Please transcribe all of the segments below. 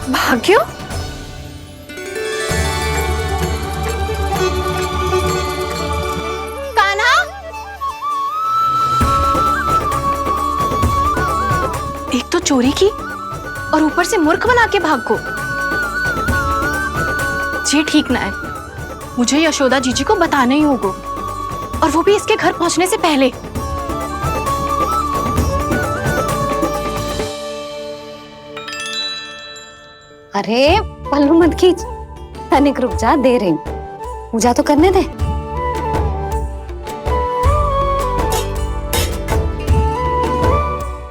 भाग्य? कान्हा? एक तो चोरी की और ऊपर से मूर्ख बना के भागो। ये ठीक ना है, मुझे यशोदा जीजी को बताना ही होगा, और वो भी इसके घर पहुंचने से पहले। अरे पल्लू मत खींच, तनिक रुक जा, दे रही हूं, पूजा तो करने दे।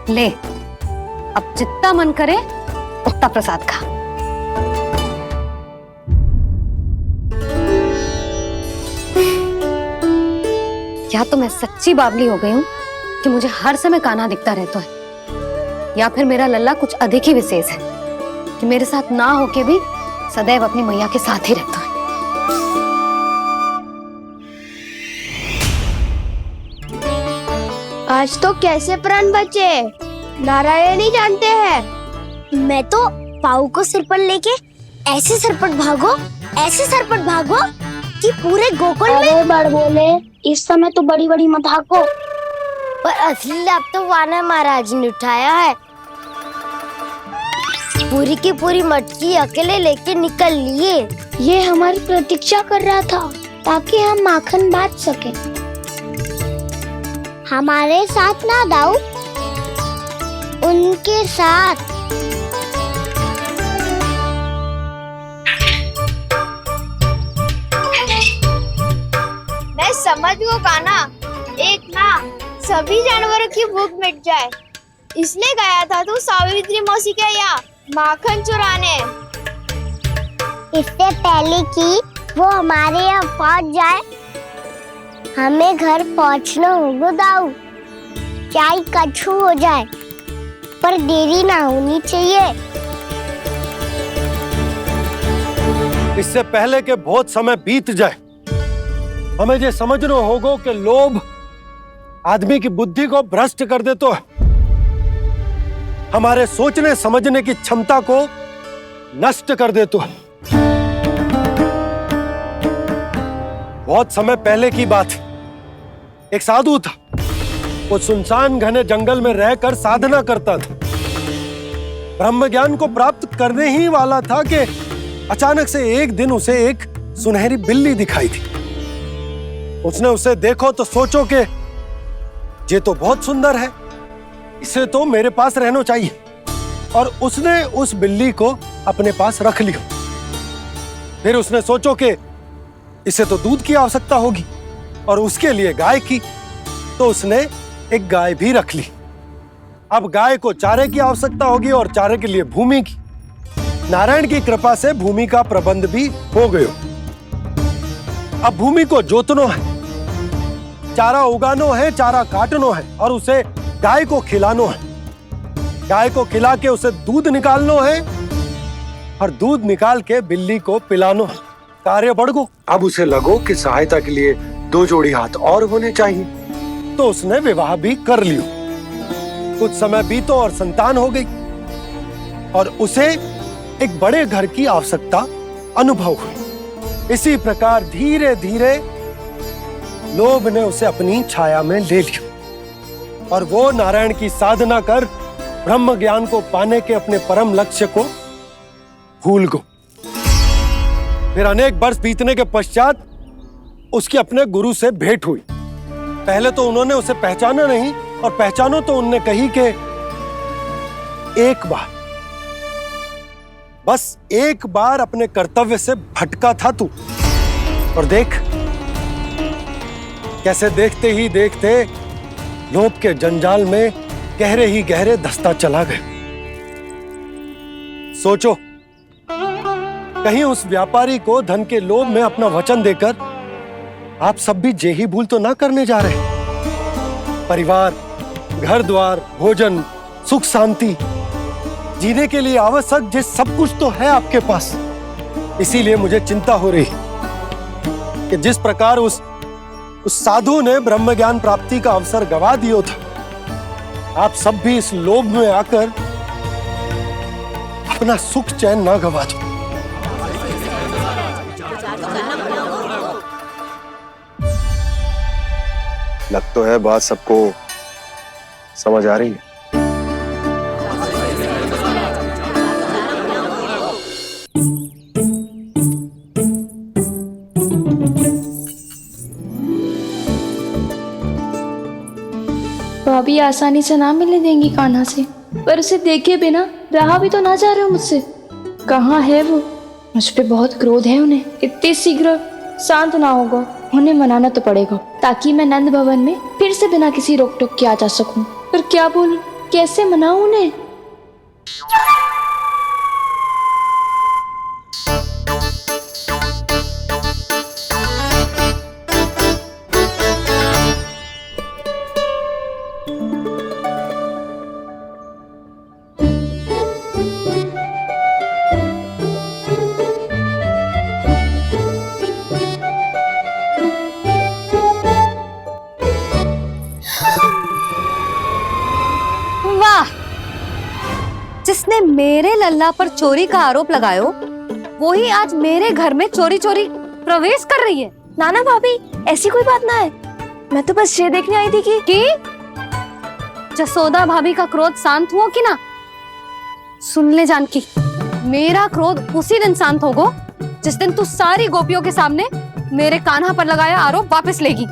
ले, अब जितना मन करे उतना प्रसाद खा। या तो मैं सच्ची बावली हो गई हूँ कि मुझे हर समय कान्हा दिखता रहता है, या फिर मेरा लल्ला कुछ अधिक ही विशेष है कि मेरे साथ ना होके भी सदैव अपनी मैया के साथ ही रहता है। आज तो कैसे प्राण बचे, नारायण ही जानते हैं। मैं तो पाऊ को सिर पर लेके ऐसे सरपट भागो कि पूरे गोकुल में बड़ बोले। इस समय तो बड़ी बड़ी मत हाको, पर असली लाभ तो वानर महाराज ने उठाया है। पूरी की पूरी मटकी अकेले लेके निकल लिए। ये हमारी प्रतीक्षा कर रहा था ताकि हम माखन बांट सके। हमारे साथ ना दाऊ, उनके साथ। मैं समझ गो कान्हा, एक ना सभी जानवरों की भूख मिट जाए, इसलिए गया था तू सावित्री मौसी के यहाँ माखन चुराने। इससे पहले कि वो हमारे यहाँ पहुँच जाए, हमें घर पहुँचना होगा दाऊ, चाहे कछु हो जाए, पर देरी ना होनी चाहिए। इससे पहले कि बहुत समय बीत जाए, हमें ये समझना होगा कि लोभ आदमी की बुद्धि को भ्रष्ट कर दे, तो हमारे सोचने समझने की क्षमता को नष्ट कर दे। तो बहुत समय पहले की बात, एक साधु था, वो सुनसान घने जंगल में रहकर साधना करता था। ब्रह्म ज्ञान को प्राप्त करने ही वाला था कि अचानक से एक दिन उसे एक सुनहरी बिल्ली दिखाई थी। उसने उसे देखो तो सोचो कि ये तो बहुत सुंदर है, इसे तो मेरे पास रहना चाहिए, और उसने उस बिल्ली को अपने पास रख लिया। फिर उसने सोचो कि इसे तो दूध की आवश्यकता होगी और उसके लिए गाय की, तो उसने एक गाय भी रख ली। अब गाय को चारे की आवश्यकता होगी और चारे के लिए भूमि की। नारायण की कृपा से भूमि का प्रबंध भी हो गयो। अब भूमि को जोतनो है, चारा उगानो है, चारा काटनो है, और उसे गाय को खिलानो है। गाय को खिला के उसे दूध निकालनो है, और दूध निकाल के बिल्ली को पिलानो है। कार्य बढ़ गो। अब उसे लगो कि सहायता के लिए 2 जोड़ी हाथ और होने चाहिए, तो उसने विवाह भी कर लियो। कुछ समय बीतो और संतान हो गई, और उसे एक बड़े घर की आवश्यकता अनुभव हुई। इसी प्रकार धीरे धीरे लोभ ने उसे अपनी छाया में ले लिया, और वो नारायण की साधना कर ब्रह्म ज्ञान को पाने के अपने परम लक्ष्य को भूल गो। फिर अनेक वर्ष बीतने के पश्चात उसकी अपने गुरु से भेंट हुई। पहले तो उन्होंने उसे पहचाना नहीं, और पहचानो तो उनने कही कि एक बार, बस एक बार अपने कर्तव्य से भटका था तू, और देख कैसे देखते ही देखते लोभ के जंजाल में गहरे ही गहरे धंसता चला गया। सोचो, कहीं उस व्यापारी को धन के लोभ में अपना वचन देकर आप सब भी जे ही भूल तो ना करने जा रहे। परिवार, घर द्वार, भोजन, सुख शांति, जीने के लिए आवश्यक जिस सब कुछ तो है आपके पास। इसीलिए मुझे चिंता हो रही कि जिस प्रकार उस साधु ने ब्रह्म ज्ञान प्राप्ति का अवसर गवा दिया था, आप सब भी इस लोभ में आकर अपना सुख चैन ना गवा दो। लग तो है बात सबको समझ आ रही है। भाभी आसानी से ना मिलने देंगी कान्हा से, पर उसे देखे बिना रहा भी तो ना जा रहे हो मुझसे। कहाँ है वो? मुझ पे बहुत क्रोध है उन्हें। इतने शीघ्र शांत ना होगा, उन्हें मनाना तो पड़ेगा ताकि मैं नंद भवन में फिर से बिना किसी रोक टोक के आ जा सकूं। पर क्या बोलूं, कैसे मनाऊं उन्हें? जिसने मेरे लल्ला पर चोरी का आरोप लगायो, वो ही आज मेरे घर में चोरी चोरी प्रवेश कर रही है। नाना भाभी, ऐसी कोई बात ना है, मैं तो बस ये देखने आई थी कि जसोदा भाभी का क्रोध शांत हुआ कि ना? सुन ले जानकी, मेरा क्रोध उसी दिन शांत होगा जिस दिन तू सारी गोपियों के सामने मेरे कान्हा पर लगाया आरोप वापस लेगी।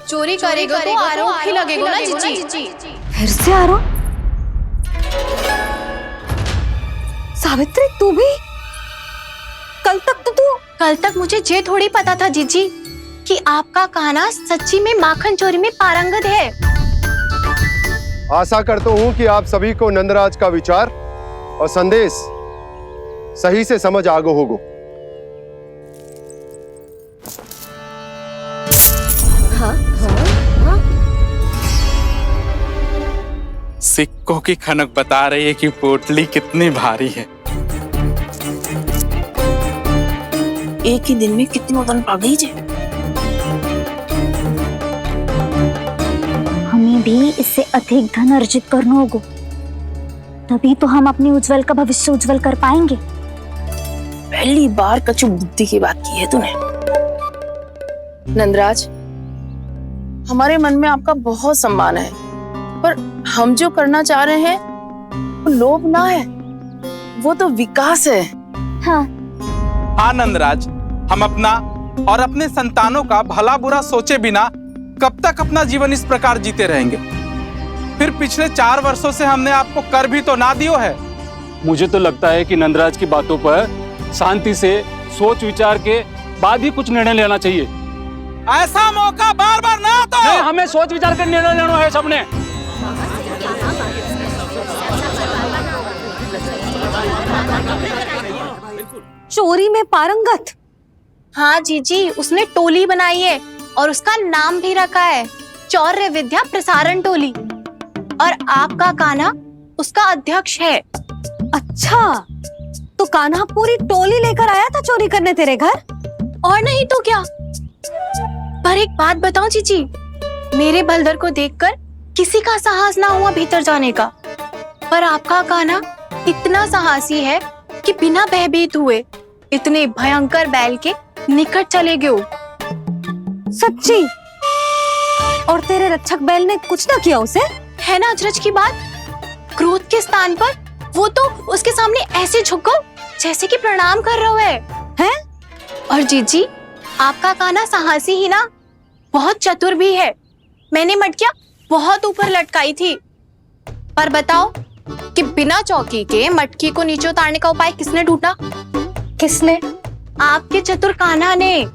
चोरी करेगा तो आरोप ही लगेगा ना जीजी। फिर से आरोप? सावित्री, तू भी? कल तक मुझे ये थोड़ी पता था जीजी कि आपका कान्हा सच्ची में माखन चोरी में पारंगत है। आशा करता हूं कि आप सभी को नंदराज का विचार और संदेश सही से समझ आगो होगो। सिक्कों की खनक बता रही है कि पोटली कितनी भारी है। एक ही दिन में कितनी वजन पा गई जे। हमें भी इससे अधिक धन अर्जित करना होगा, तभी तो हम अपने उज्जवल का भविष्य उज्जवल कर पाएंगे। पहली बार कछु बुद्धि की बात की है तूने। नंदराज, हमारे मन में आपका बहुत सम्मान है, पर हम जो करना चाह रहे हैं वो लोभ ना है, वो तो विकास है। हाँ नंदराज, हम अपना और अपने संतानों का भला बुरा सोचे बिना कब तक अपना जीवन इस प्रकार जीते रहेंगे? फिर पिछले 4 वर्षों से हमने आपको कर भी तो ना दियो है। मुझे तो लगता है कि नंदराज की बातों पर शांति से सोच विचार के बाद ही कुछ निर्णय लेना चाहिए। ऐसा मौका बार बार ना आता। नहीं, हमें सोच विचार कर निर्णय लेना है सबने। चोरी में पारंगत? हाँ जीजी, उसने टोली बनाई है और उसका नाम भी रखा है चौर्य विद्या प्रसारण टोली, और आपका कान्हा उसका अध्यक्ष है। अच्छा, तो कान्हा पूरी टोली लेकर आया था चोरी करने तेरे घर? और नहीं तो क्या। पर एक बात बताओ जीजी, मेरे बलदर को देखकर किसी का साहस ना हुआ भीतर जाने का, पर आपका कान्हा इतना साहसी है कि बिना भयभीत हुए इतने भयंकर बैल के निकट चले गए। सच्ची? और तेरे रक्षक बैल ने कुछ ना किया उसे? है ना अचरज की बात। क्रोध के स्थान पर वो तो उसके सामने ऐसे झुको जैसे कि प्रणाम कर रहा है। और जीजी, आपका कान्हा साहसी ही ना, बहुत चतुर भी है। मैंने मटकियां बहुत ऊपर लटकाई थी, पर बताओ कि बिना चौकी के मटकी को नीचे उतारने का उपाय किसने ढूंढा? किसने? आपके चतुर कान्हा ने।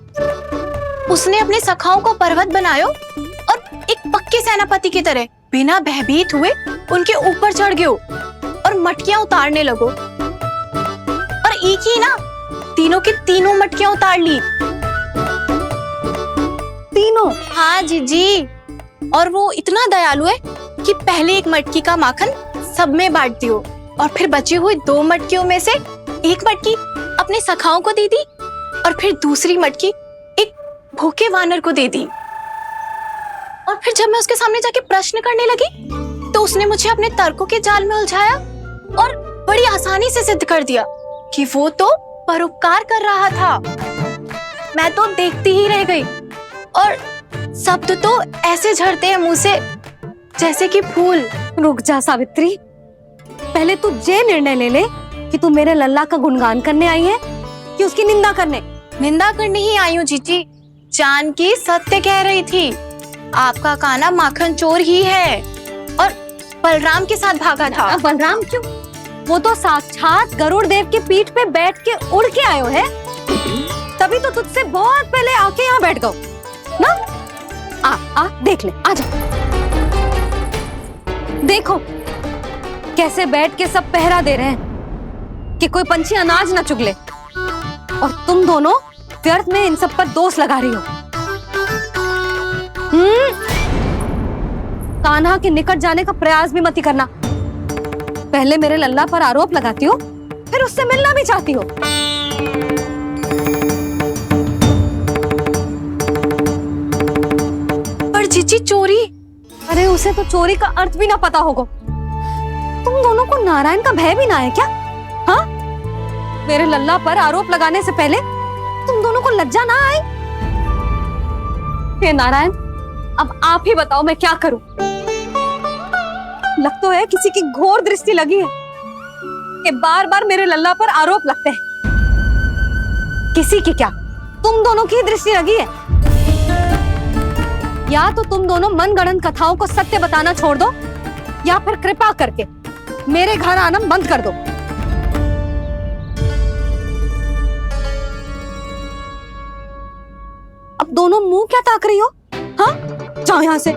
उसने अपने सखाओं को पर्वत बनायो और एक पक्के सेनापति की तरह बिना भयभीत हुए उनके ऊपर चढ़ गयो और मटकियां उतारने लगो। और एक ही ना, तीनों की तीनों मटकियां उतार ली। तीनों? हाँ जीजी, और वो इतना दयालु है कि पहले एक मटकी का माखन सब में बांट दियो और फिर बची हुई 2 मटकियों में से एक मटकी अपने सखाओं को दे दी और फिर दूसरी मटकी एक भूखे वानर को दे दी। और फिर जब मैं उसके सामने जाके प्रश्न करने लगी तो उसने मुझे अपने तर्कों के जाल में उलझाया और बड़ी आसानी से सिद्ध कर दिया कि वो तो परोपकार कर रहा था। मैं तो देखती ही रह गई और शब्द तो ऐसे झड़ते हैं मुंह से जैसे कि फूल। रुक जा सावित्री, पहले तू ये निर्णय ले ले कि तू मेरे लल्ला का गुणगान करने आई है कि उसकी निंदा करने। निंदा करने ही आई हूँ जीजी। जानकी सत्य कह रही थी, आपका कान्हा माखन चोर ही है और बलराम के साथ भागा था। बलराम क्यों? वो तो साक्षात गरुड़ देव की पीठ पे बैठ के उड़ के आयो है, तभी तो तुझसे बहुत पहले आके यहाँ बैठ गओ ना। आ देख ले, आ जा। देखो कैसे बैठ के सब पहरा दे रहे हैं कि कोई पंछी अनाज ना चुगले, और तुम दोनों व्यर्थ में इन सब पर दोष लगा रही हो। कान्हा के निकट जाने का प्रयास भी मत ही करना। पहले मेरे लल्ला पर आरोप लगाती हो, फिर उससे मिलना भी चाहती हो। पर जीजी चोरी? अरे उसे तो चोरी का अर्थ भी ना पता होगा। तुम दोनों को नारायण का भय भी ना है क्या? हाँ, मेरे लल्ला पर आरोप लगाने से पहले तुम दोनों को लज्जा ना आई? हे नारायण, अब आप ही बताओ मैं क्या करूं। लग तो है किसी की घोर दृष्टि लगी है कि बार बार मेरे लल्ला पर आरोप लगते हैं। किसी की क्या, तुम दोनों की दृष्टि लगी है। या तो तुम दोनों मनगढ़ंत कथाओं को सत्य बताना छोड़ दो, या फिर कृपा करके मेरे घर आना बंद कर दो। अब दोनों मुंह क्या ताक रही हो? हाँ, जाओ यहां से।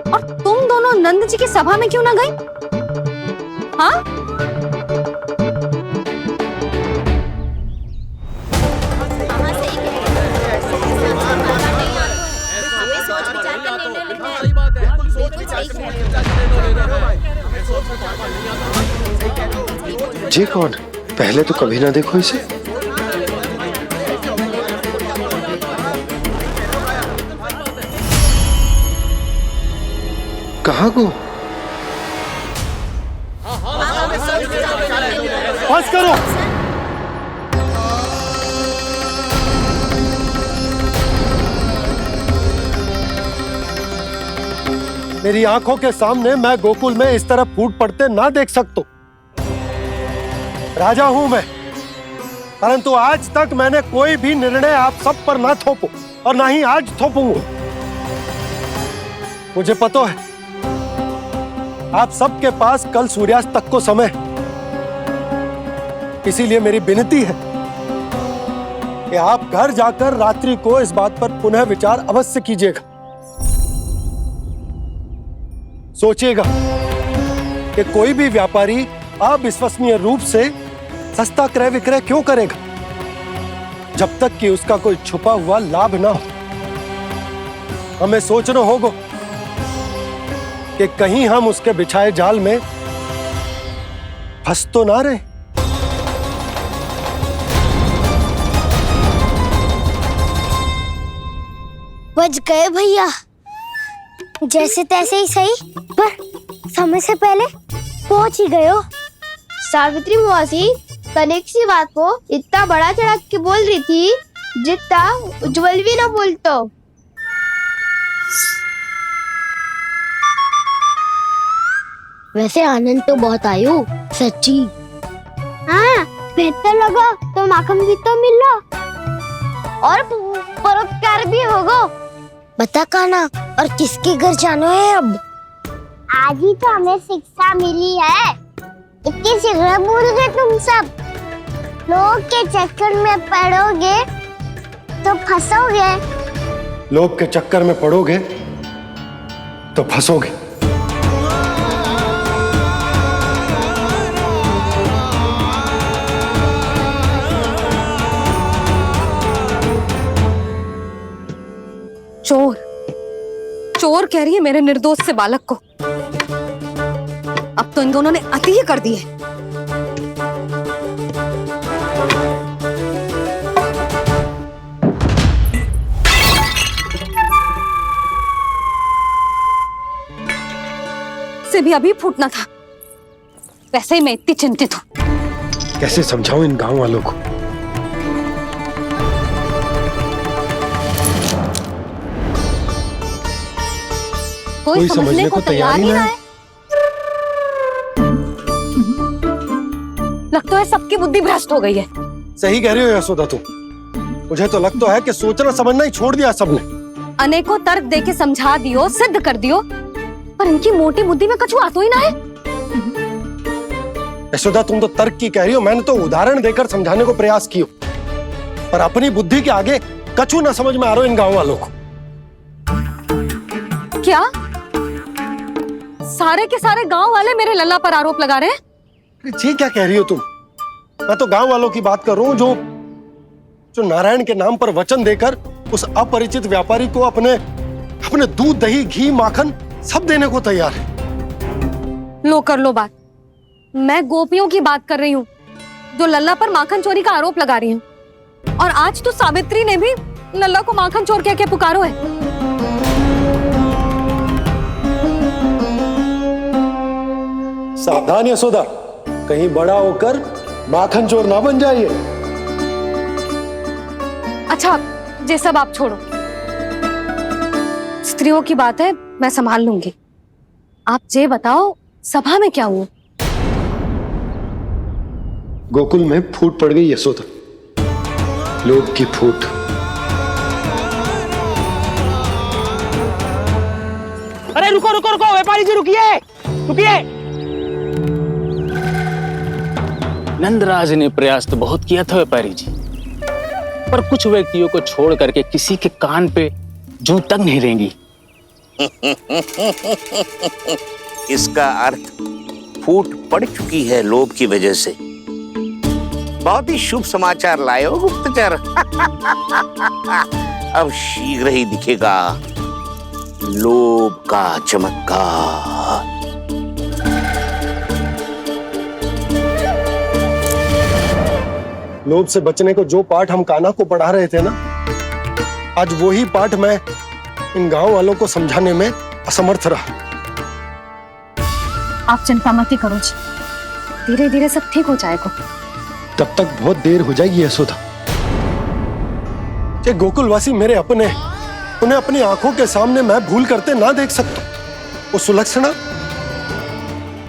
और तुम दोनों नंद जी की सभा में क्यों ना गई? हाँ, जी कौन? पहले तो कभी ना देखो इसे। कहाँ को? बस करो। मेरी आंखों के सामने मैं गोकुल में इस तरह फूट पड़ते ना देख सकता। राजा हूं मैं, परंतु आज तक मैंने कोई भी निर्णय आप सब पर ना थोपो और ना ही आज थोपूंगा। मुझे पता है आप सबके पास कल सूर्यास्त तक को समय, इसीलिए मेरी विनती है कि आप घर जाकर रात्रि को इस बात पर पुनः विचार अवश्य कीजिएगा। सोचिएगा कि कोई भी व्यापारी अविश्वसनीय रूप से सस्ता क्रय विक्रय क्यों करेगा जब तक कि उसका कोई छुपा हुआ लाभ ना हो। हमें सोचना होगा कि कहीं हम उसके बिछाए जाल में फंस तो ना रहे। बच गए भैया, जैसे तैसे ही सही, पर समय से पहले पहुंच ही गए हो। सावित्री मौसी कनेक सी बात को इतना बड़ा चढ़ा के बोल रही थी जितना उज्जवल भी ना बोलतो। वैसे आनंद तो बहुत आयो, सच्ची। हाँ, बेहतर लगा तो माखन भी तो मिल रहा और परोपकार भी होगा। बता कान्हा, और किसके घर जाना है अब? आज ही तो हमें शिक्षा मिली है, इतनी शीघ्र भूल गए तुम सब। लोग के चक्कर में पड़ोगे तो फंसोगे। लोग के चक्कर में पड़ोगे तो फंसोगे। चोर चोर कह रही है मेरे निर्दोष से बालक को। अब तो इन दोनों ने अति ही कर दी है। से भी अभी फूटना था, वैसे ही मैं इतनी चिंतित हूँ। कैसे समझाऊं इन गांव वालों को? कोई समझने को तैयार ही ना है। लगता है सबकी बुद्धि भ्रष्ट हो गई है। सही कह रही हो यशोदा तुम। मुझे तो लगता है कि सोचना समझना ही छोड़ दिया सबने। अनेकों तर्क देके समझा दियो, सिद्ध कर दियो, पर इनकी मोटी बुद्धि में कछु आतो ही ना है। यशोदा तुम तो तर्क की कह रही हो, मैंने तो उदाहरण देकर समझाने को प्रयास किया, पर अपनी बुद्धि के आगे कछु ना समझ में आ रहा इन गांव वालों को। क्या सारे के सारे गांव वाले मेरे लल्ला पर आरोप लगा रहे हैं? जी क्या कह रही हो तुम? मैं तो गांव वालों की बात कर रहा हूं जो नारायण के नाम पर वचन देकर उस अपरिचित व्यापारी को अपने दूध, दही, घी, माखन सब देने को तैयार है। लो कर लो बात। मैं गोपियों की बात कर रही हूँ जो लल्ला पर माखन चोरी का आरोप लगा रही हूँ। और आज तो सावित्री ने भी लल्ला को माखन चोर कह के पुकारो है। सावधान यशोदा, कहीं बड़ा होकर माखन चोर ना बन जाइए। अच्छा, ये सब आप छोड़ो, स्त्रियों की बात है, मैं संभाल लूंगी। आप ये बताओ सभा में क्या हुआ? गोकुल में फूट पड़ गई यशोदा, लोभ की फूट। अरे रुको रुको रुको, व्यापारी जी रुकिए रुकिए। नंदराज ने प्रयास तो बहुत किया था व्यापारी जी, पर कुछ व्यक्तियों को छोड़ करके किसी के कान पे जूं तक नहीं रेंगी। इसका अर्थ फूट पड़ चुकी है लोभ की वजह से। बहुत ही शुभ समाचार लाए हो गुप्तचर। अब शीघ्र ही दिखेगा लोभ का चमत्कार। लोभ से बचने को जो पाठ हम कान्हा को पढ़ा रहे थे ना, आज वही पाठ मैं इन गांव वालों को समझाने में असमर्थ रहा। आप चिंता मत करो जी, धीरे धीरे सब ठीक हो जाएगा। तब तक बहुत देर हो जाएगी यशोदा। ये गोकुलवासी मेरे अपने, उन्हें अपनी आंखों के सामने मैं भूल करते ना देख सकता। वो सुलक्षणा,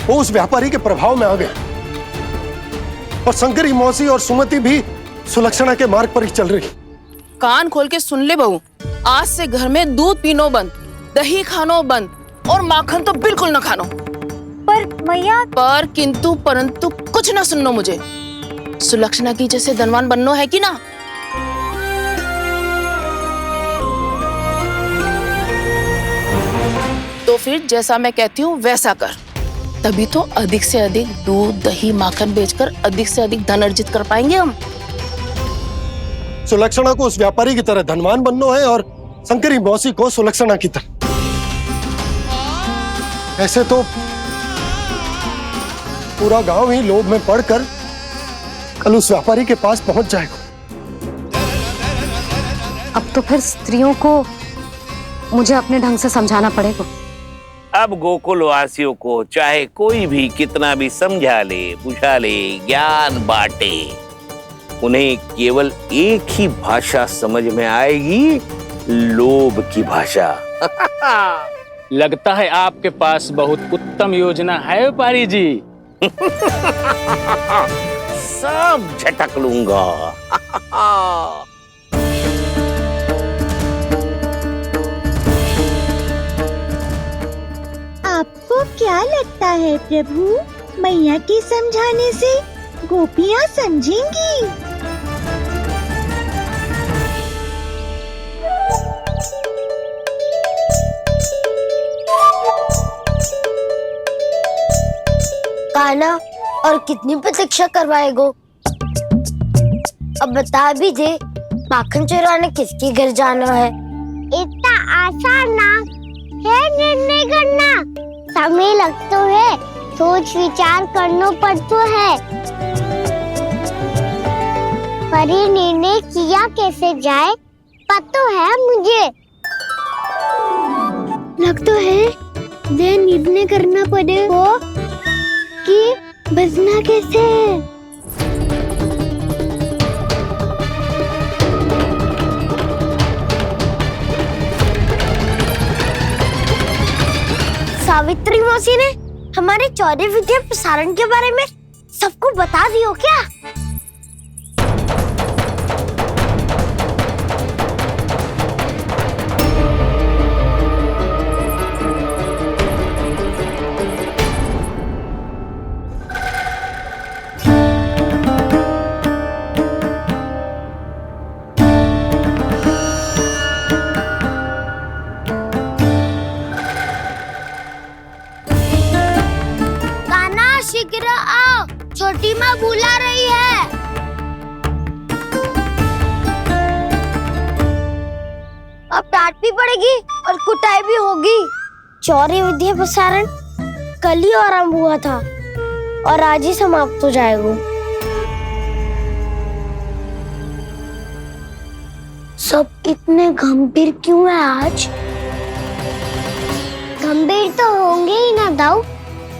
वो उस व्यापारी के प्रभाव में आ गए, और शंकरी मौसी और सुमति भी सुलक्षणा के मार्ग पर ही चल रही। कान खोल के सुन ले बहू, आज से घर में दूध पीनो बंद, दही खानो बंद, और माखन तो बिल्कुल न खानो। पर मैया, पर किंतु परंतु कुछ ना सुननो मुझे। सुलक्षणा की जैसे धनवान बननो है कि ना? तो फिर जैसा मैं कहती हूँ वैसा कर, तभी तो अधिक से अधिक दूध, दही, माखन बेचकर अधिक से अधिक धन अर्जित कर पाएंगे हम। सुलक्षणा को उस व्यापारी की तरह धनवान बनना है और शंकरी मौसी को सुलक्षणा की तरह। ऐसे तो पूरा गांव ही लोभ में पड़कर कल उस व्यापारी के पास पहुंच जाएगा। अब तो फिर स्त्रियों को मुझे अपने ढंग से समझाना पड़ेगा। अब गोकुल वासियों को चाहे कोई भी कितना भी समझा ले, बुझा ले, ज्ञान बांटे, उन्हें केवल एक ही भाषा समझ में आएगी, लोभ की भाषा। लगता है आपके पास बहुत उत्तम योजना है व्यापारी जी। सब झटक लूंगा। आपको क्या लगता है प्रभु, मैया के समझाने से गोपियाँ समझेंगी? कान्हा, और कितनी प्रतीक्षा करवाएगो? अब बता भी दे, माखन चुराने किसके घर जाना है? इतना आसान ना है निर्णय करना, समय लगता है, सोच विचार करना पड़ता है। पर ये निर्णय किया कैसे जाए पता है मुझे। लगता है ये निर्णय करना पड़ेगा कि बजना कैसे? सावित्री मौसी ने हमारे चौर्य विद्या प्रसारण के बारे में सबको बता दियो क्या? शीघ्र आओ, छोटी माँ बुला रही है। अब डांट भी पड़ेगी और कुटाई भी होगी। चौर्य विद्या प्रसारण कल ही आरंभ हुआ था और आज ही समाप्त हो जाएगा। सब इतने गंभीर क्यों है आज? गंभीर तो होंगे ही ना दाऊ,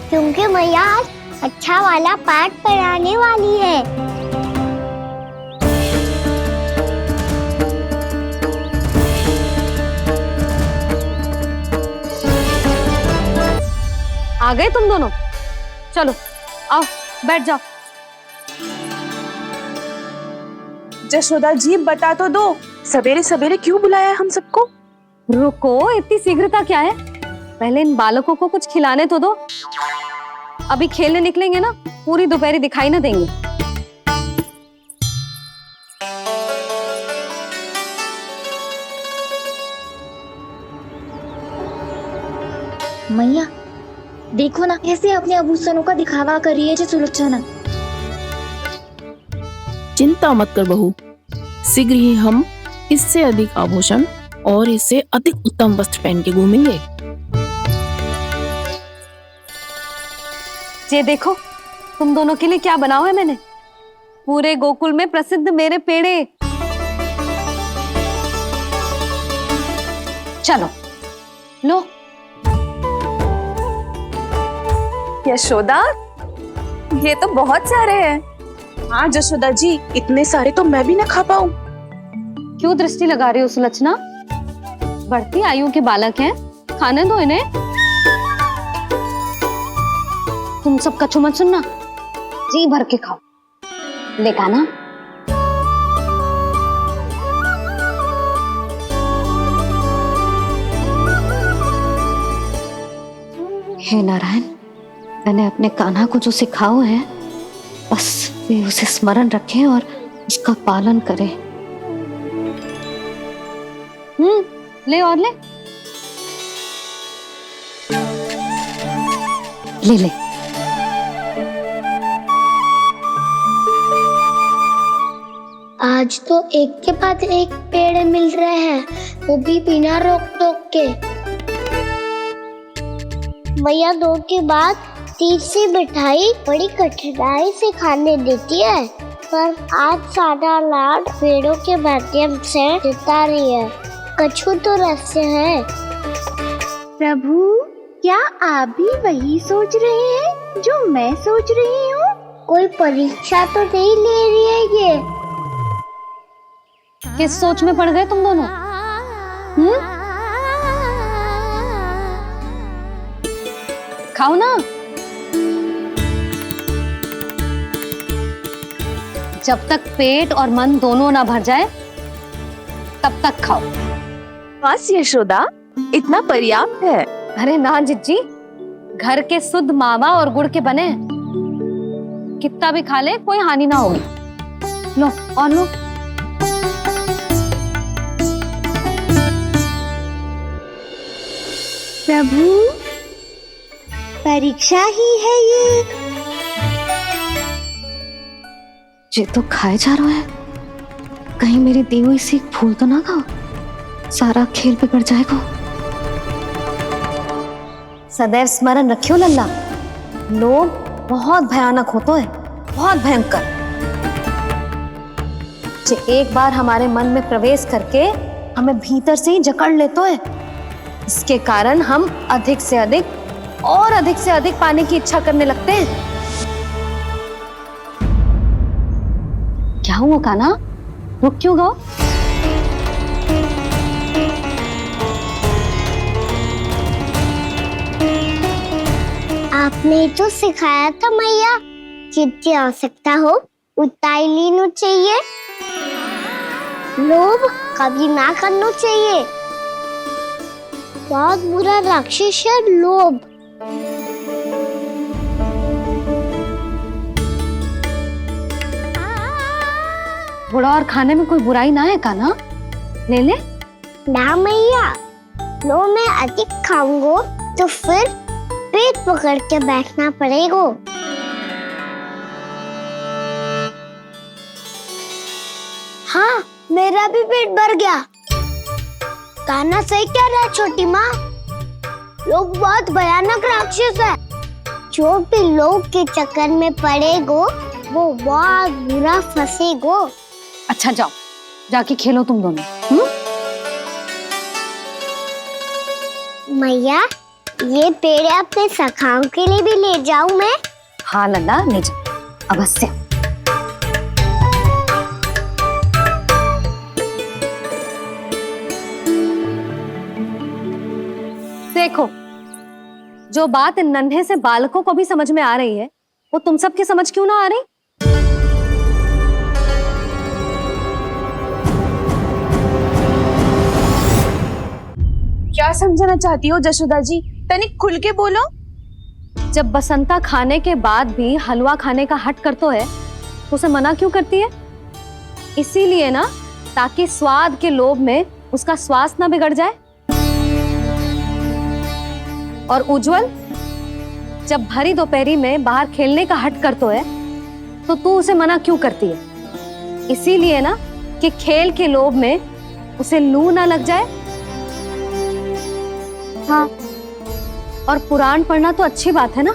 क्योंकि मैया आज अच्छा वाला पाठ पढ़ाने वाली है। आ गए तुम दोनों? चलो आओ बैठ जाओ। जशोदा जी बता तो दो, सवेरे सवेरे क्यों बुलाया है हम सबको? रुको, इतनी शीघ्रता क्या है? पहले इन बालकों को कुछ खिलाने तो दो। अभी खेलने निकलेंगे ना, पूरी दोपहरी दिखाई ना देंगे। मैया देखो ना, कैसे अपने आभूषणों का दिखावा कर रही है जो सुलोचना। चिंता मत कर बहू, शीघ्र ही हम इससे अधिक आभूषण और इससे अधिक उत्तम वस्त्र पहन के घूमेंगे। ये देखो तुम दोनों के लिए क्या बनाओ है मैंने। पूरे गोकुल में प्रसिद्ध मेरे पेड़े। चलो लो। यशोदा, ये तो बहुत सारे हैं। हाँ जशोदा जी, इतने सारे तो मैं भी ना खा पाऊं। क्यों दृष्टि लगा रही हो सुलक्षणा? बढ़ती आयु के बालक हैं, खाने दो इन्हें। तुम सब कछु मत सुनना, जी भर के खाओ। लेगा ना? हे नारायण, मैंने अपने कान्हा को जो सिखाओ है, बस वे उसे स्मरण रखें और उसका पालन करें। ले और ले। ले ले। आज तो एक के बाद एक पेड़ मिल रहे हैं, वो भी बिना रोक टोक के। मैया 2 के बाद तीसरी मिठाई बड़ी कठिनाई से खाने देती है, पर आज सादा लाड पेड़ों के माध्यम से जिता रही है। कछु तो रहस्य है। प्रभु, क्या आप भी वही सोच रहे हैं जो मैं सोच रही हूँ? कोई परीक्षा तो नहीं ले रही है ये? किस सोच में पड़ गए तुम दोनों? खाओ ना। जब तक पेट और मन दोनों ना भर जाए तब तक खाओ। बस यशोदा, इतना पर्याप्त है। अरे ना जिज्जी, घर के शुद्ध मावा और गुड़ के बने, कितना भी खा ले कोई हानि ना होगी। लो और लो। प्रभु, परीक्षा ही है ये तो खाए जा रहा है। कहीं मेरी दी हुई सीख फूल तो ना खाओ, सारा खेल बिगड़ जाएगा। सदैव स्मरण रखियो लल्ला, लोग बहुत भयानक होते हैं, बहुत भयंकर। जो एक बार हमारे मन में प्रवेश करके हमें भीतर से ही जकड़ लेते हैं, इसके कारण हम अधिक से अधिक और अधिक से अधिक पाने की इच्छा करने लगते हैं। क्या हुआ कान्हा, रुक क्यों गए? आपने तो सिखाया था मैया, जितनी आवश्यकता हो उतना ही लेना चाहिए, लोभ कभी ना करना चाहिए। बहुत बुरा राक्षस है लोभ। थोड़ा और खाने में कोई बुराई ना है कान्हा, ले ले। ना मैया, लो मैं अधिक खाऊंगा तो फिर पेट पकड़ के बैठना पड़ेगा। हाँ, मेरा भी पेट भर गया। कान्हा सही कह रहा है छोटी माँ, लोग बहुत भयानक राक्षस है। जो भी लोग के चक्कर में पड़ेगो वो बहुत बुरा फंसेगो। अच्छा जाओ, जाके खेलो तुम दोनों। मैया, ये पेड़ अपने सखाओं के लिए भी ले जाऊं मैं? हाँ लल्ला, ले जा अवश्य। देखो, जो बात इन नन्हे से बालकों को भी समझ में आ रही है, वो तुम सबकी समझ क्यों ना आ रही? क्या समझाना चाहती हो जशोदा जी, तनिक खुल के बोलो। जब बसंता खाने के बाद भी हलवा खाने का हट करतो है तो उसे मना क्यों करती है? इसीलिए ना, ताकि स्वाद के लोभ में उसका स्वास्थ्य ना बिगड़ जाए। और उज्जवल, जब भरी दोपहरी में बाहर खेलने का हट करतो है तो तू उसे मना क्यों करती है? इसीलिए ना कि खेल के लोभ में उसे लू ना लग जाए। हाँ, और पुराण पढ़ना तो अच्छी बात है ना।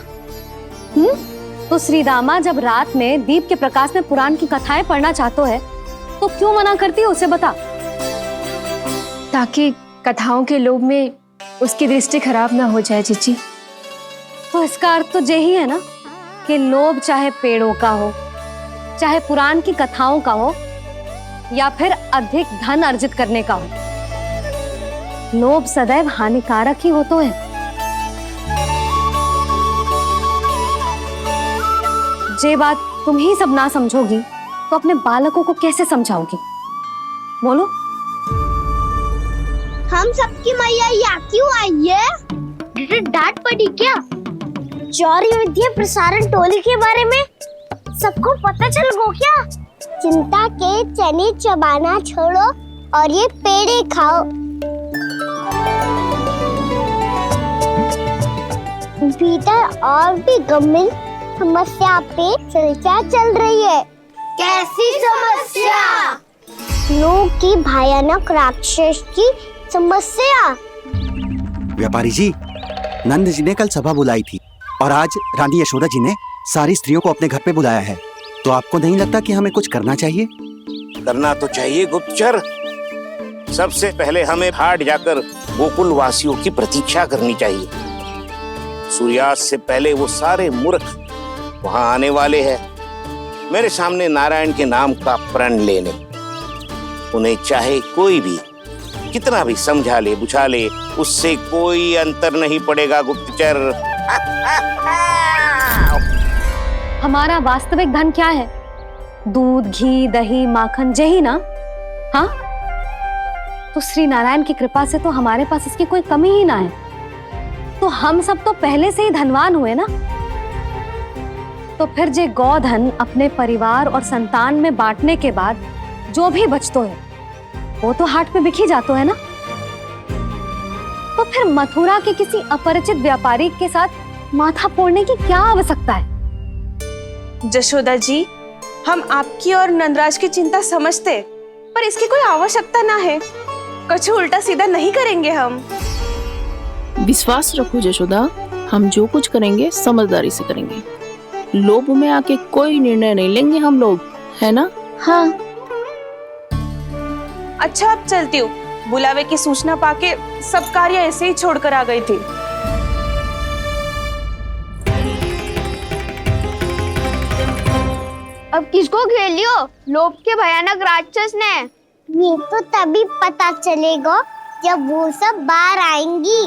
तो श्री रामा जब रात में दीप के प्रकाश में पुराण की कथाएं पढ़ना चाहते है तो क्यों मना करती है? उसे बता। ताकि कथाओं के लोभ में उसकी दृष्टि खराब ना हो जाए जीजी। तो इसका अर्थ तो यही है ना कि लोभ चाहे पेड़ों का हो, चाहे पुराण की कथाओं का हो, या फिर अधिक धन अर्जित करने का हो, लोभ सदैव हानिकारक ही होता है। जे बात तुम ही सब ना समझोगी तो अपने बालकों को कैसे समझाओगी? बोलो। हम सबकी मैया यहाँ क्यों आई है? डांट पड़ी क्या? चौरी विद्या प्रसारण टोली के बारे में सबको पता चल गो क्या? चिंता के चने चबाना छोड़ो और ये पेड़े खाओ। भीतर और भी गंभीर समस्या पे चर्चा चल रही है। कैसी समस्या? लोग की भयानक राक्षस की समस्या। व्यापारी जी, नंद जी ने कल सभा बुलाई थी और आज रानी यशोदा जी ने सारी स्त्रियों को अपने घर पे बुलाया है। तो आपको नहीं लगता कि हमें कुछ करना चाहिए? करना तो चाहिए गुप्तचर। सबसे पहले हमें हाट जाकर गोकुल वासियों की प्रतीक्षा करनी चाहिए। सूर्यास्त से पहले वो सारे मूर्ख वहां आने वाले हैं, मेरे सामने नारायण के नाम का प्रण लेने। उन्हें चाहे कोई भी कितना भी समझा ले बुझा ले, उससे कोई अंतर नहीं पड़ेगा गुप्तचर। हमारा वास्तविक धन क्या है? दूध, घी, दही, माखन, यही ना? हाँ, तो श्री नारायण की कृपा से तो हमारे पास इसकी कोई कमी ही ना है। तो हम सब तो पहले से ही धनवान हुए ना। तो फिर जे गोधन अपने परिवार और संतान में बांटने के बाद जो भी बचतो है वो तो हाट में बिखी जातो है ना। तो फिर मथुरा के किसी अपरिचित व्यापारी के साथ माथा फोड़ने की क्या आवश्यकता है? जशोदा जी, हम आपकी और नंदराज की चिंता समझते, पर इसकी कोई आवश्यकता ना है। कुछ उल्टा सीधा नहीं करेंगे हम। विश्वास रखो जशोदा, हम जो कुछ करेंगे समझदारी से करेंगे। लोभ में आके कोई निर्णय नहीं लेंगे हम लोग, है ना? हाँ। अच्छा, अब चलती हूँ। बुलावे की सूचना पाके सब कार्य ऐसे ही छोड़कर आ गई थी। अब किसको घेर लियो? लोभ के भयानक राक्षस ने। ये तो तभी पता चलेगा जब वो सब बाहर आएंगी।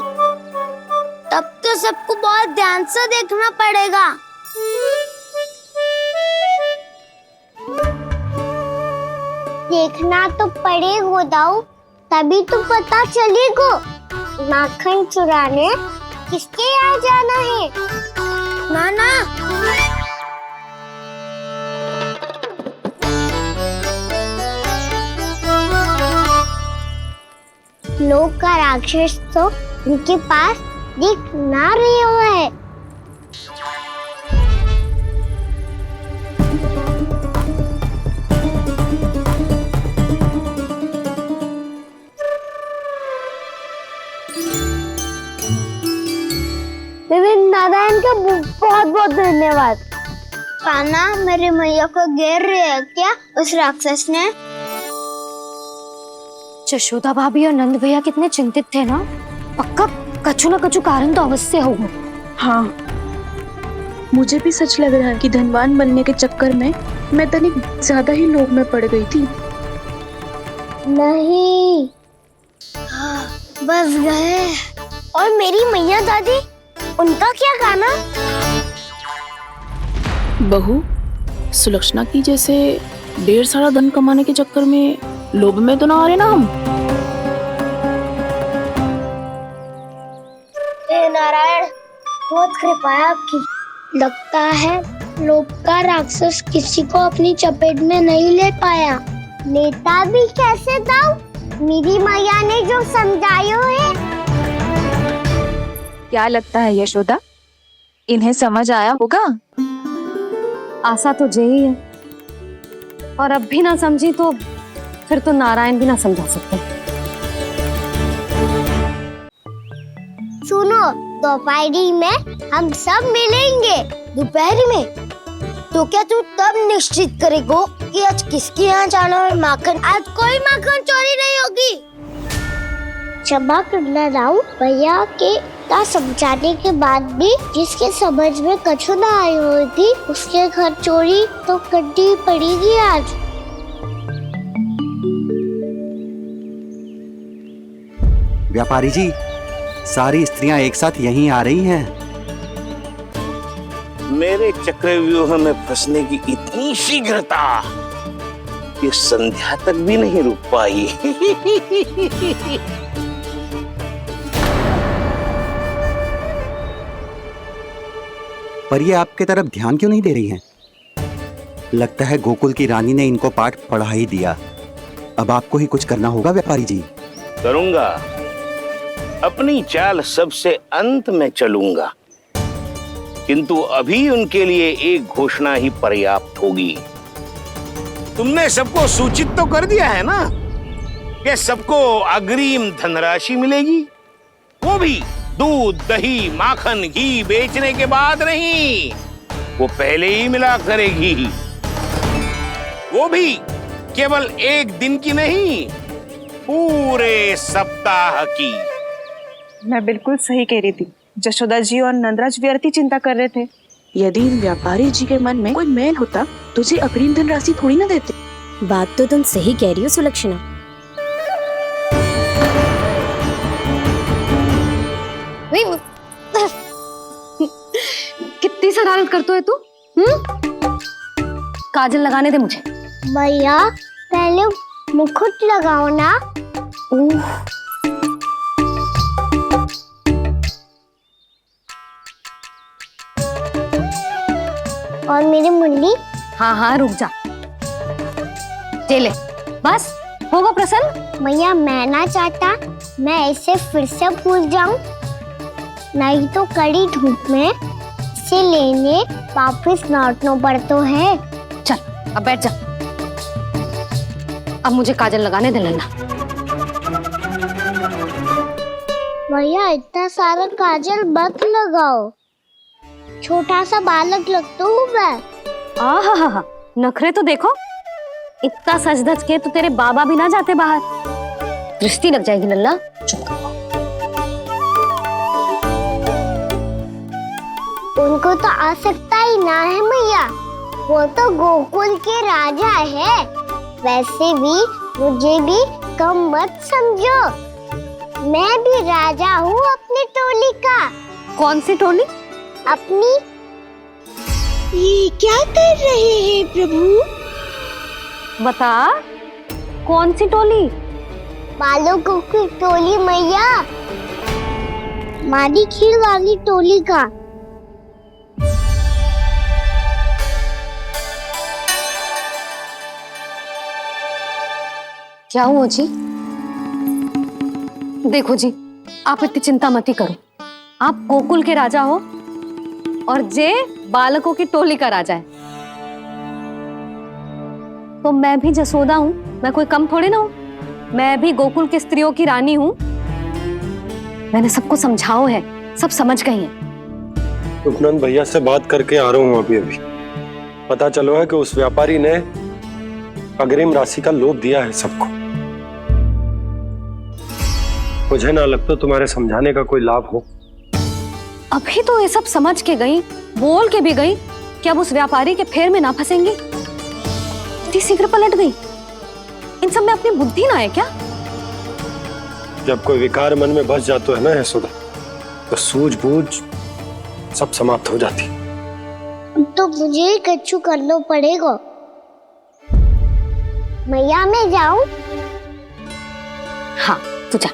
तब तो सबको बहुत ध्यान से देखना पड़ेगा। देखना तो पड़ेगा दाऊ, तभी तो पता चलेगा माखन चुराने किसके यहाँ जाना है। नाना लोग का राक्षस तो उनके पास दिख ना रहा है। नारायण का बहुत बहुत धन्यवाद। कान्हा, मेरे मैया को घेर रहे है क्या उस राक्षस ने? यशोदा भाभी और नंद भैया कितने चिंतित थे ना। पक्का कछु ना कछु कारण तो अवश्य होगा। हाँ, मुझे भी सच लग रहा है कि धनवान बनने के चक्कर में मैं तनिक ज्यादा ही लोभ में पड़ गई थी। नहीं, बस गए। और मेरी मैया दादी, उनका क्या गाना? बहू, सुलक्षणा की जैसे ढेर सारा धन कमाने के चक्कर में लोभ में तो ना आ रहे ना हम। हे नारायण, बहुत कृपा है आपकी। लगता है लोभ का राक्षस किसी को अपनी चपेट में नहीं ले पाया। लेता भी कैसे दाऊ? मेरी मैया ने जो समझाया है। क्या लगता है यशोदा, इन्हें समझ आया होगा? आशा तो यही है, और अब भी ना समझी तो फिर तो नारायण भी ना समझा सकते। सुनो, दोपहरी में हम सब मिलेंगे। दोपहरी में? तो क्या तू तब निश्चित करेगा कि आज किसके यहाँ जाना है माखन? आज कोई माखन चोरी नहीं होगी। क्षमा करना राव, भैया के ना समझाने के बाद भी जिसके समझ में कछु ना आई होगी उसके घर चोरी तो करनी पड़ेगी आज। व्यापारी जी, सारी स्त्रियां एक साथ यहीं आ रही हैं। मेरे चक्रव्यूह में फंसने की इतनी शीघ्रता कि संध्या तक भी नहीं रुक पाई। पर ये आपके तरफ ध्यान क्यों नहीं दे रही हैं? लगता है गोकुल की रानी ने इनको पाठ पढ़ा ही दिया। अब आपको ही कुछ करना होगा व्यापारी जी। करूंगा, अपनी चाल सबसे अंत में चलूंगा, किंतु अभी उनके लिए एक घोषणा ही पर्याप्त होगी। तुमने सबको सूचित तो कर दिया है ना कि सबको अग्रिम धनराशि मिलेगी, वो भी दूध, दही, माखन, घी बेचने के बाद नहीं, वो पहले ही मिला करेगी। वो भी केवल एक दिन की नहीं, पूरे सप्ताह की। मैं बिल्कुल सही कह रही थी। यशोदा जी और नंदराज व्यर्थ ही चिंता कर रहे थे। यदि व्यापारी जी के मन में कोई मैल होता तुझे अग्रिम धनराशि थोड़ी ना देते। बात तो तुम सही कह रही हो सुलक्षणा। कितनी शरारत करते हो तू? काजल लगाने दे मुझे। भैया, पहले मुकुट लगाओ ना। और मेरी मुरली? हाँ हाँ, रुक जा। ले, बस होगा प्रसन्न। भैया, मैं ना चाहता मैं ऐसे फिर से भूल जाऊं, नहीं तो कड़ी धूप में इसे लेने वापस लौटना पड़ता है। चल, अब बैठ जा। अब मुझे काजल लगाने दे लेना। भैया, इतना सारा काजल मत लगाओ, छोटा सा बालक लगता हूँ मैं। आहा, नखरे तो देखो। इतना सज धज के तो तेरे बाबा भी ना जाते बाहर, दृष्टि लग जाएगी लल्ला। उनको तो आ सकता ही ना है भैया, वो तो गोकुल के राजा है। वैसे भी मुझे भी कम मत समझो, मैं भी राजा हूँ अपनी टोली का। कौन सी टोली? अपनी। ये क्या कर रहे हैं प्रभु? बता, कौन सी टोली? बालों की टोली मैया, मारी खीर वाली टोली का। क्या हुआ जी? देखो जी, आप इतनी चिंता मत ही करो। आप गोकुल के राजा हो और जे बालकों की टोली का राजा है। तो मैं भी जसोदा हूँ, मैं कोई कम थोड़ी ना हूँ। मैं भी गोकुल की स्त्रियों की रानी हूँ। मैंने सबको समझाओ है, सब समझ गई हैं। उपनंद भैया से बात करके आ रहा हूँ अभी। पता चलो है कि उस व्यापारी ने अग्रिम राशि का लोभ दिया है सबको। मुझे ना लगता तुम्हारे समझाने का कोई लाभ हो। अभी तो ये सब समझ के गई, बोल के भी गई कि अब उस व्यापारी के फेर में ना फंसेंगी। इतनी शीघ्र पलट गई। इन सब में अपनी बुद्धि ना है क्या? जब कोई विकार मन में बस जाता है ना यशोदा, तो सूझबूझ सब समाप्त हो जाती। तो मुझे ही कच्चू करना पड़ेगा। मैया मैं जाऊं? हाँ तू जा।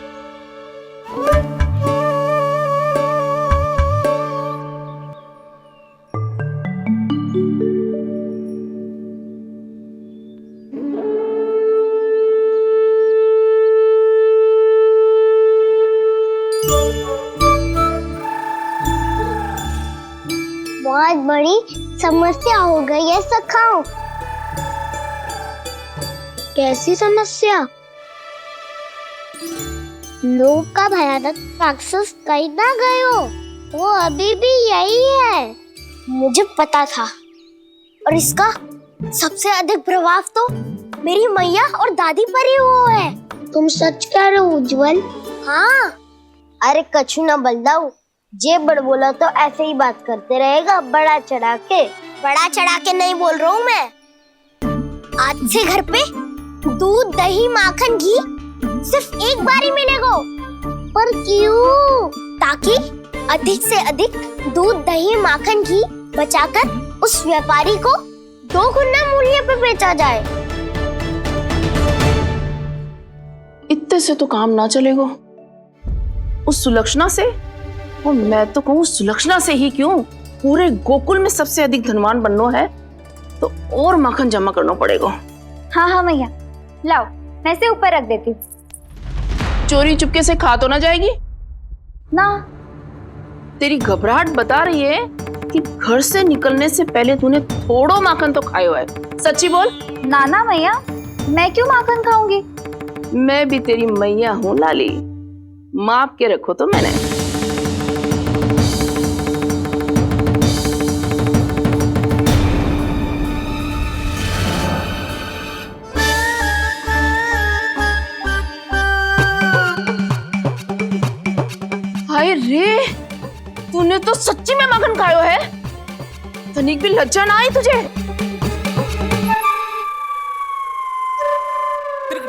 बहुत बड़ी समस्या हो गई है सखाओ। कैसी समस्या? लोभ का भयानक राक्षस कहीं ना गयो, वो अभी भी यही है। मुझे पता था, और इसका सबसे अधिक प्रभाव तो मेरी मैया और दादी पर ही हुआ है। तुम सच कह रहे हो उज्जवल? हाँ। अरे कछु ना बलदाऊ, जे बड़ बोला तो ऐसे ही बात करते रहेगा बड़ा चढ़ा के। बड़ा चढ़ा के नहीं बोल रहा हूँ मैं। आज से घर पे दूध दही माखन घी सिर्फ एक बार ही मिलेगा। पर क्यों? ताकि अधिक से अधिक दूध दही माखन घी बचाकर उस व्यापारी को 2 गुना मूल्य पे बेचा जाए। इतने से तो काम ना चलेगा। उस सुलक्षणा से, और मैं तो कहूँ सुलक्षणा से ही क्यों, पूरे गोकुल में सबसे अधिक धनवान बनना है तो और माखन जमा करना पड़ेगा। हाँ हाँ मैया, लाओ मैं इसे ऊपर रख देती हूँ। चोरी चुपके से खा तो ना जाएगी ना? तेरी घबराहट बता रही है कि घर से निकलने से पहले तूने थोड़ो माखन तो खायो है। सच्ची बोल। ना ना मैया, मैं क्यों माखन खाऊंगी? मैं भी तेरी मैया हूँ लाली, माप के रखो तो मैंने। हाय रे, तूने तो सच्ची में माखन खायो है। तनिक भी लज्जा ना आई तुझे?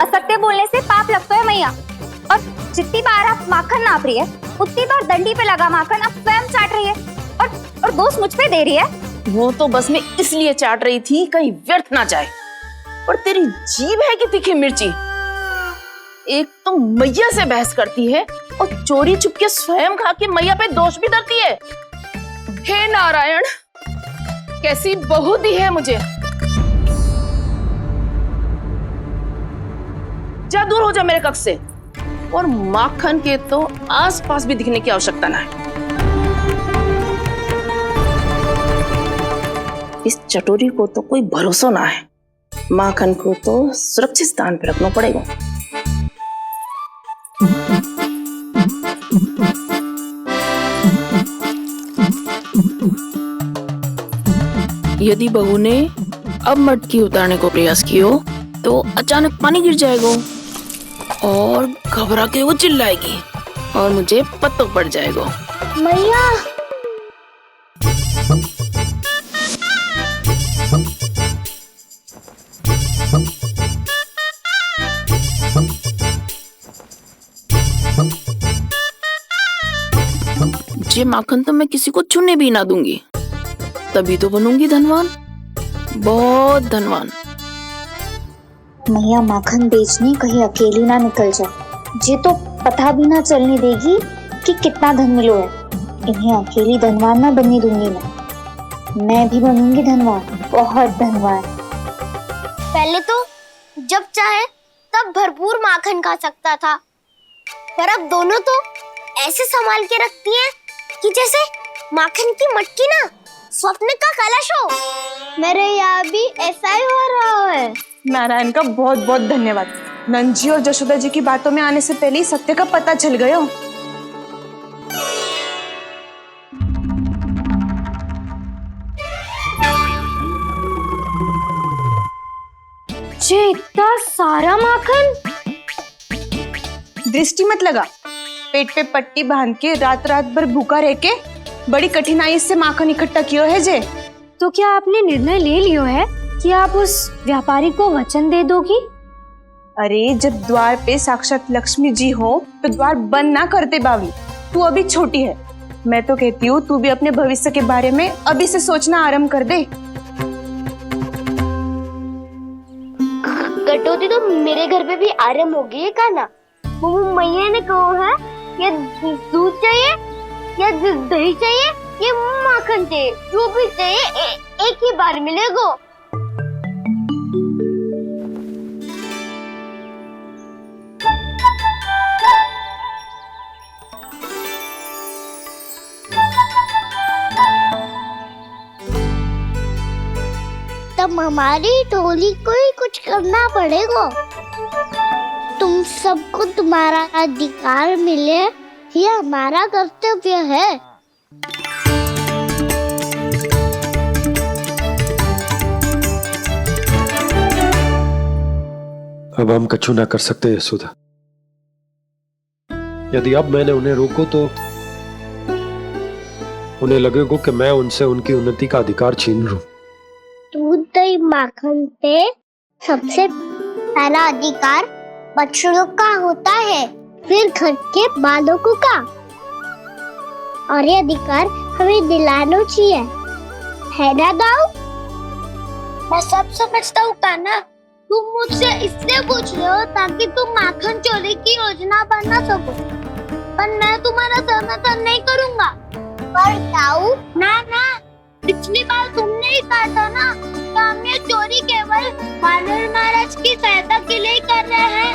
असत्य बोलने से पाप लगता है मैया, और जितनी बार आप माखन नाप रही है उतनी बार डंडी पे लगा माखन आप स्वयं चाट रही है, और दोष मुझ पे दे रही है। वो तो बस मैं इसलिए चाट रही थी कहीं व्यर्थ ना जाए। और तेरी जीभ है कि तीखी मिर्ची। एक तो मैया से बहस करती है और चोरी चुपके स्वयं खा के मैया पे दोष भी धरती है। हे नारायण, कैसी बहू दी है मुझे। जा दूर हो जा मेरे कक्ष से, और माखन के तो आसपास भी दिखने की आवश्यकता ना है। इस चटोरी को तो कोई भरोसा ना है। माखन को तो सुरक्षित स्थान पर रखना पड़ेगा। यदि बहू ने अब मटकी उतारने को प्रयास किया तो अचानक पानी गिर जाएगा और घबरा के वो चिल्लाएगी और मुझे पता पड़ जाएगा। मैया ये माखन तो मैं किसी को छूने भी ना दूंगी, तभी तो बनूंगी धनवान, बहुत धनवान। मैया माखन बेचने कहीं अकेली ना निकल जाए। जे तो पता भी ना चलने देगी कि कितना धन मिलो है। इन्हें अकेली धनवान ना बनने दूंगी मैं भी बनूंगी धनवान, बहुत धनवान। पहले तो जब चाहे तब भरपूर माखन खा सकता था, पर अब दोनों तो ऐसे संभाल के रखती हैं कि जैसे माखन की मटकी ना स्वप्न का कलश हो। मेरे यहाँ भी ऐसा ही हो रहा है। नारायण का बहुत बहुत धन्यवाद। नंदजी और जशोदा जी की बातों में आने से पहले ही सत्य का पता चल गया। ये इतना सारा माखन। दृष्टि मत लगा, पेट पे पट्टी बांध के रात रात भर भूखा रह के बड़ी कठिनाई से माखन इकट्ठा किया है जे। तो क्या आपने निर्णय ले लियो है कि आप उस व्यापारी को वचन दे दोगी? अरे जब द्वार पे साक्षात लक्ष्मी जी हो तो द्वार बंद ना करते बावली। तू अभी छोटी है, मैं तो कहती हूँ तू भी अपने भविष्य के बारे में अभी से सोचना आरंभ कर दे। कटौती तो मेरे घर पे भी आरंभ हो गई है काना। वो मैया ने कहा है या दूध चाहिए या दही चाहिए या माखन चाहिए, जो भी चाहिए एक ही बार मिलेगा। तब हमारी टोली को ही कुछ करना पड़ेगा। तुम सबको तुम्हारा अधिकार मिले, यह हमारा कर्तव्य है। अब हम कछु ना कर सकते यशोदा। यदि अब मैंने उन्हें रोको तो उन्हें लगेगा कि मैं उनसे उनकी उन्नति का अधिकार छीन लूं। दूध दही माखन पे सबसे पहला अधिकार बछड़ों का होता है, फिर घर के बालकों का, और ये अधिकार हमें दिलाना चाहिए, है ना दाऊ? मैं सब समझता हूँ कान्हा, तुम मुझसे इसलिए पूछ रहे हो ताकि तुम माखन चोरी की योजना बना सको, पर मैं तुम्हारा समर्थन नहीं करूँगा। पर दाऊ ना, पिछली बार तुमने ही कहा था ना कि हम ये चोरी केवल वानर महाराज की सहायता के लिए कर रहे हैं।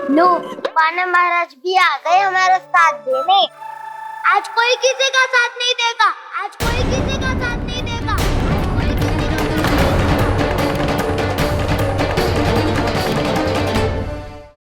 लो, वानर महाराज भी आ गए हमारा साथ देने। आज कोई किसी का साथ नहीं देगा, आज कोई किसी